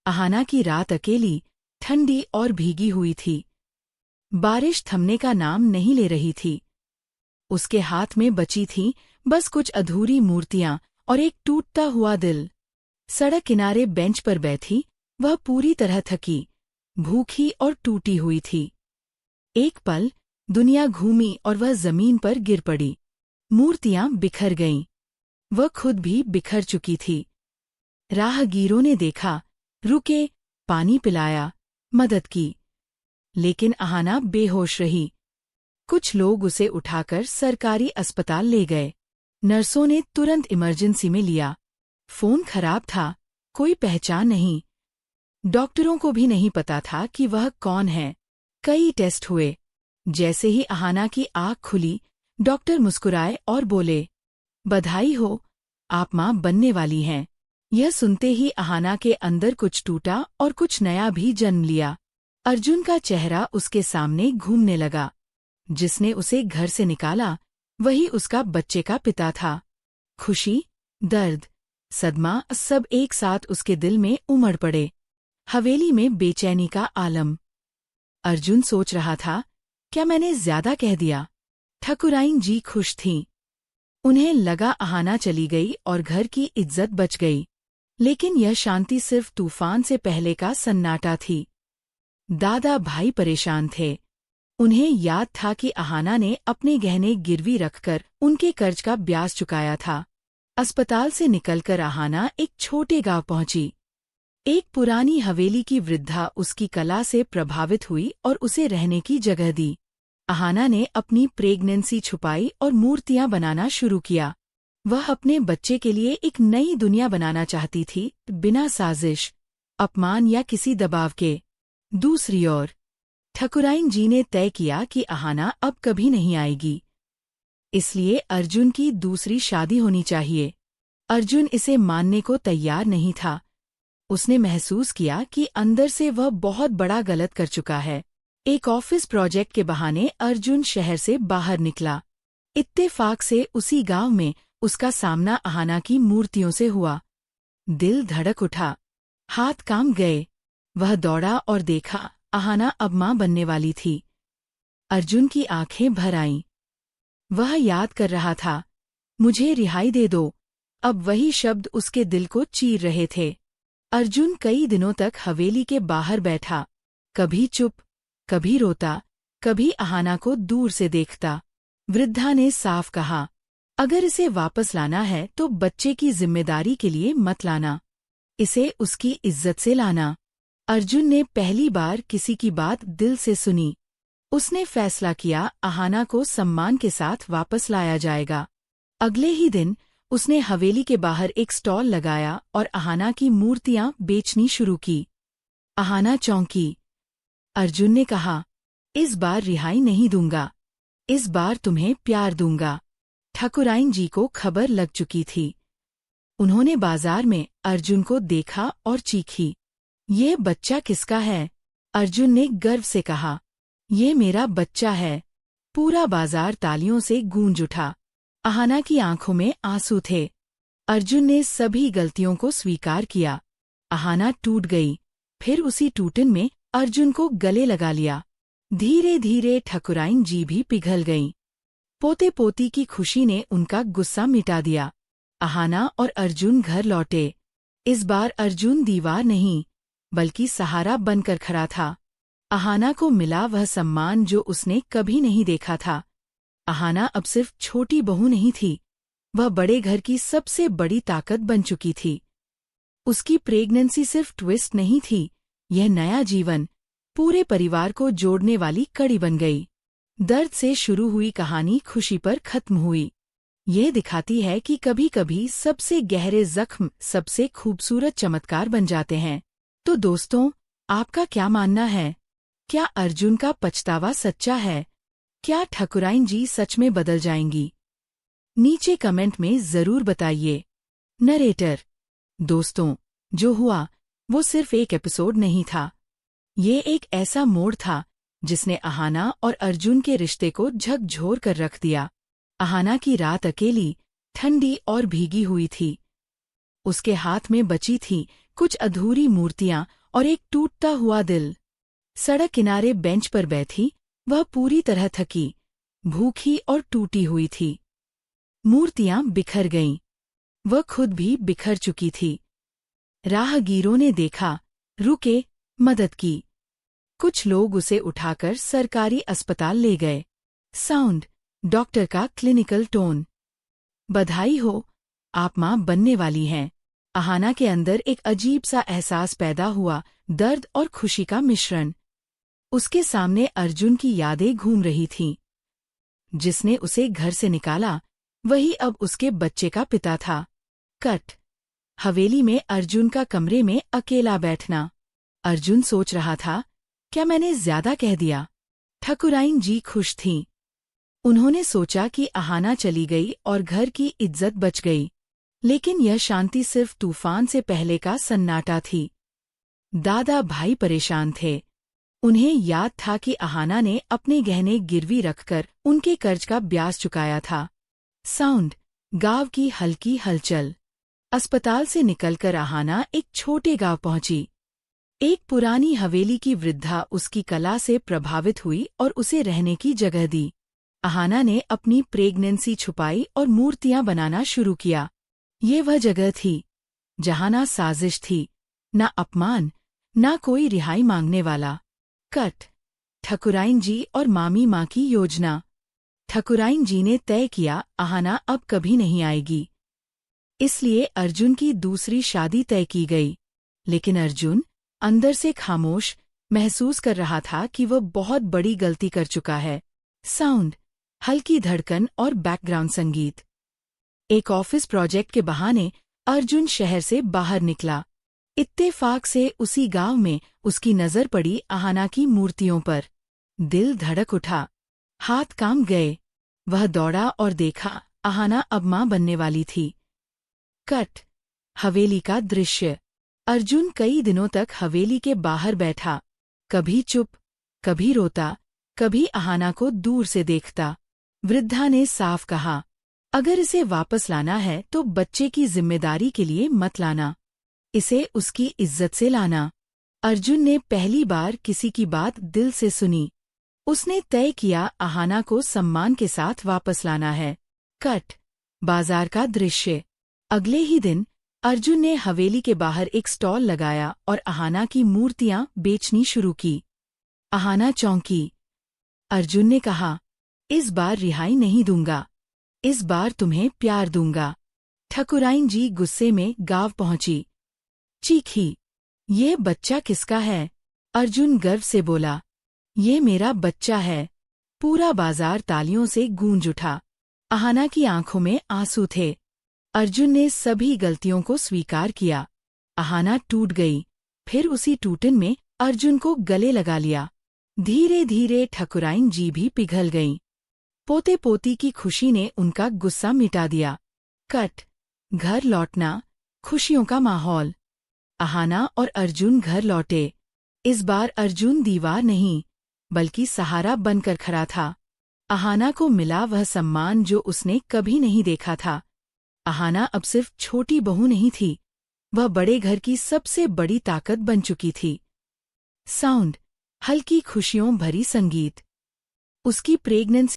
अहाना की रात अकेली, ठंडी और भीगी हुई थी। बारिश थमने का नाम नहीं ले रही थी। उसके हाथ में बची थीं बस कुछ अधूरी मूर्तियां और एक टूटता हुआ दिल। सड़क किनारे बेंच पर बैठी वह पूरी तरह थकी, भूखी और टूटी हुई थी। एक पल दुनिया घूमी और वह जमीन पर गिर पड़ी। मूर्तियां बिखर गईं। वह खुद भी बिखर चुकी थी। राहगीरों ने देखा, रुके, पानी पिलाया, मदद की। लेकिन अहाना बेहोश रही। कुछ लोग उसे उठाकर सरकारी अस्पताल ले गए। नर्सों ने तुरंत इमरजेंसी में लिया। फोन खराब था, कोई पहचान नहीं। डॉक्टरों को भी नहीं पता था कि वह कौन है। कई टेस्ट हुए। जैसे ही अहाना की आँख खुली, डॉक्टर मुस्कुराए और बोले, बधाई हो, आप मां बनने वाली हैं। यह सुनते ही अहाना के अंदर कुछ टूटा और कुछ नया भी जन्म लिया। अर्जुन का चेहरा उसके सामने घूमने लगा। जिसने उसे घर से निकाला वही उसका बच्चे का पिता था। खुशी, दर्द, सदमा सब एक साथ उसके दिल में उमड़ पड़े। हवेली में बेचैनी का आलम। अर्जुन सोच रहा था, क्या मैंने ज्यादा कह दिया? ठकुराइन जी खुश थीं। उन्हें लगा अहाना चली गई और घर की इज्जत बच गई। लेकिन यह शांति सिर्फ तूफान से पहले का सन्नाटा थी। दादा भाई परेशान थे। उन्हें याद था कि अहाना ने अपने गहने गिरवी रखकर उनके कर्ज का ब्याज चुकाया था। अस्पताल से निकलकर अहाना एक छोटे गांव पहुंची। एक पुरानी हवेली की वृद्धा उसकी कला से प्रभावित हुई और उसे रहने की जगह दी। अहाना ने अपनी प्रेगनेंसी छुपाई और मूर्तियां बनाना शुरू किया। वह अपने बच्चे के लिए एक नई दुनिया बनाना चाहती थी, बिना साजिश, अपमान या किसी दबाव के। दूसरी ओर ठकुराइन जी ने तय किया कि अहाना अब कभी नहीं आएगी। इसलिए अर्जुन की दूसरी शादी होनी चाहिए। अर्जुन इसे मानने को तैयार नहीं था। उसने महसूस किया कि अंदर से वह बहुत बड़ा गलत कर चुका है। एक ऑफिस प्रोजेक्ट के बहाने अर्जुन शहर से बाहर निकला। इत्तेफाक से उसी गांव में उसका सामना अहाना की मूर्तियों से हुआ। दिल धड़क उठा, हाथ काम गए। वह दौड़ा और देखा, अहाना अब मां बनने वाली थी। अर्जुन की आंखें भर आईं। वह याद कर रहा था, मुझे रिहाई दे दो। अब वही शब्द उसके दिल को चीर रहे थे। अर्जुन कई दिनों तक हवेली के बाहर बैठा, कभी चुप, कभी रोता, कभी अहाना को दूर से देखता। वृद्धा ने साफ कहा, अगर इसे वापस लाना है तो बच्चे की जिम्मेदारी के लिए मत लाना, इसे उसकी इज्जत से लाना। अर्जुन ने पहली बार किसी की बात दिल से सुनी। उसने फैसला किया, अहाना को सम्मान के साथ वापस लाया जाएगा। अगले ही दिन उसने हवेली के बाहर एक स्टॉल लगाया और अहाना की मूर्तियां बेचनी शुरू की। अहाना चौंकी। अर्जुन ने कहा, इस बार रिहाई नहीं दूंगा, इस बार तुम्हें प्यार दूंगा। ठकुराइन जी को खबर लग चुकी थी। उन्होंने बाजार में अर्जुन को देखा और चीखी, ये बच्चा किसका है? अर्जुन ने गर्व से कहा, ये मेरा बच्चा है। पूरा बाजार तालियों से गूंज उठा। अहाना की आंखों में आंसू थे। अर्जुन ने सभी गलतियों को स्वीकार किया। अहाना टूट गई। फिर उसी टूटन में अर्जुन को गले लगा लिया। धीरे धीरे ठकुराइन जी भी पिघल गईं। पोते पोती की खुशी ने उनका गुस्सा मिटा दिया। अहाना और अर्जुन घर लौटे। इस बार अर्जुन दीवार नहीं, बल्कि सहारा बनकर खड़ा था। अहाना को मिला वह सम्मान जो उसने कभी नहीं देखा था। अहाना अब सिर्फ छोटी बहू नहीं थी, वह बड़े घर की सबसे बड़ी ताकत बन चुकी थी। उसकी प्रेगनेंसी सिर्फ ट्विस्ट नहीं थी, यह नया जीवन, पूरे परिवार को जोड़ने वाली कड़ी बन गई। दर्द से शुरू हुई कहानी खुशी पर खत्म हुई। ये दिखाती है कि कभी कभी सबसे गहरे जख्म सबसे खूबसूरत चमत्कार बन जाते हैं। तो दोस्तों, आपका क्या मानना है? क्या अर्जुन का पछतावा सच्चा है? क्या ठकुराइन जी सच में बदल जाएंगी? नीचे कमेंट में जरूर बताइए। नरेटर, दोस्तों, जो हुआ वो सिर्फ एक एपिसोड नहीं था। ये एक ऐसा मोड़ था जिसने अहाना और अर्जुन के रिश्ते को झकझोर कर रख दिया। अहाना की रात अकेली, ठंडी और भीगी हुई थी। उसके हाथ में बची थी कुछ अधूरी मूर्तियां और एक टूटता हुआ दिल। सड़क किनारे बेंच पर बैठी वह पूरी तरह थकी, भूखी और टूटी हुई थी। मूर्तियां बिखर गईं। वह खुद भी बिखर चुकी थी। राहगीरों ने देखा, रुके, मदद की। कुछ लोग उसे उठाकर सरकारी अस्पताल ले गए। साउंड, डॉक्टर का क्लिनिकल टोन। बधाई हो, आप मां बनने वाली हैं। अहाना के अंदर एक अजीब सा एहसास पैदा हुआ, दर्द और खुशी का मिश्रण। उसके सामने अर्जुन की यादें घूम रही थीं। जिसने उसे घर से निकाला, वही अब उसके बच्चे का पिता था। कट। हवेली में अर्जुन का कमरे में अकेला बैठना। अर्जुन सोच रहा था, क्या मैंने ज्यादा कह दिया? ठकुराइन जी खुश थीं। उन्होंने सोचा कि अहाना चली गई और घर की इज्जत बच गई। लेकिन यह शांति सिर्फ तूफान से पहले का सन्नाटा थी। दादा भाई परेशान थे। उन्हें याद था कि अहाना ने अपने गहने गिरवी रखकर उनके कर्ज का ब्याज चुकाया था। साउंड, गांव की हल्की हलचल। अस्पताल से निकलकर अहाना एक छोटे गांव पहुंची। एक पुरानी हवेली की वृद्धा उसकी कला से प्रभावित हुई और उसे रहने की जगह दी। अहाना ने अपनी प्रेगनेंसी छुपाई और मूर्तियां बनाना शुरू किया। ये वह जगह थी जहां ना साजिश थी, ना अपमान, ना कोई रिहाई मांगने वाला। कट। ठकुराइन जी और मामी माँ की योजना। ठकुराइन जी ने तय किया, अहाना अब कभी नहीं आएगी। इसलिए अर्जुन की दूसरी शादी तय की गई। लेकिन अर्जुन अंदर से खामोश महसूस कर रहा था कि वह बहुत बड़ी गलती कर चुका है। साउंड, हल्की धड़कन और बैकग्राउंड संगीत। एक ऑफिस प्रोजेक्ट के बहाने अर्जुन शहर से बाहर निकला। इत्तेफाक से उसी गांव में उसकी नजर पड़ी अहाना की मूर्तियों पर। दिल धड़क उठा, हाथ काम गए। वह दौड़ा और देखा, अहाना अब मां बनने वाली थी। कट। हवेली का दृश्य। अर्जुन कई दिनों तक हवेली के बाहर बैठा, कभी चुप, कभी रोता, कभी अहाना को दूर से देखता। वृद्धा ने साफ कहा, अगर इसे वापस लाना है तो बच्चे की जिम्मेदारी के लिए मत लाना, इसे उसकी इज्जत से लाना। अर्जुन ने पहली बार किसी की बात दिल से सुनी। उसने तय किया, अहाना को सम्मान के साथ वापस लाना है। कट। बाजार का दृश्य। अगले ही दिन अर्जुन ने हवेली के बाहर एक स्टॉल लगाया और अहाना की मूर्तियां बेचनी शुरू की। अहाना चौंकी। अर्जुन ने कहा, इस बार रिहाई नहीं दूंगा, इस बार तुम्हें प्यार दूंगा। ठकुराइन जी गुस्से में गांव पहुंची। चीखी, ये बच्चा किसका है? अर्जुन गर्व से बोला, ये मेरा बच्चा है। पूरा बाजार तालियों से गूंज उठा। अहाना की आंखों में आंसू थे। अर्जुन ने सभी गलतियों को स्वीकार किया। अहाना टूट गई, फिर उसी टूटन में अर्जुन को गले लगा लिया। धीरे धीरे ठकुराइन जी भी पिघल गईं। पोते पोती की खुशी ने उनका गुस्सा मिटा दिया। कट। घर लौटना, खुशियों का माहौल। अहाना और अर्जुन घर लौटे। इस बार अर्जुन दीवार नहीं, बल्कि सहारा बनकर खड़ा था। अहाना को मिला वह सम्मान जो उसने कभी नहीं देखा था। अहाना अब सिर्फ छोटी बहू नहीं थी, वह बड़े घर की सबसे बड़ी ताकत बन चुकी थी। साउंड, हल्की खुशियों भरी संगीत। उसकी प्रेगनेंसी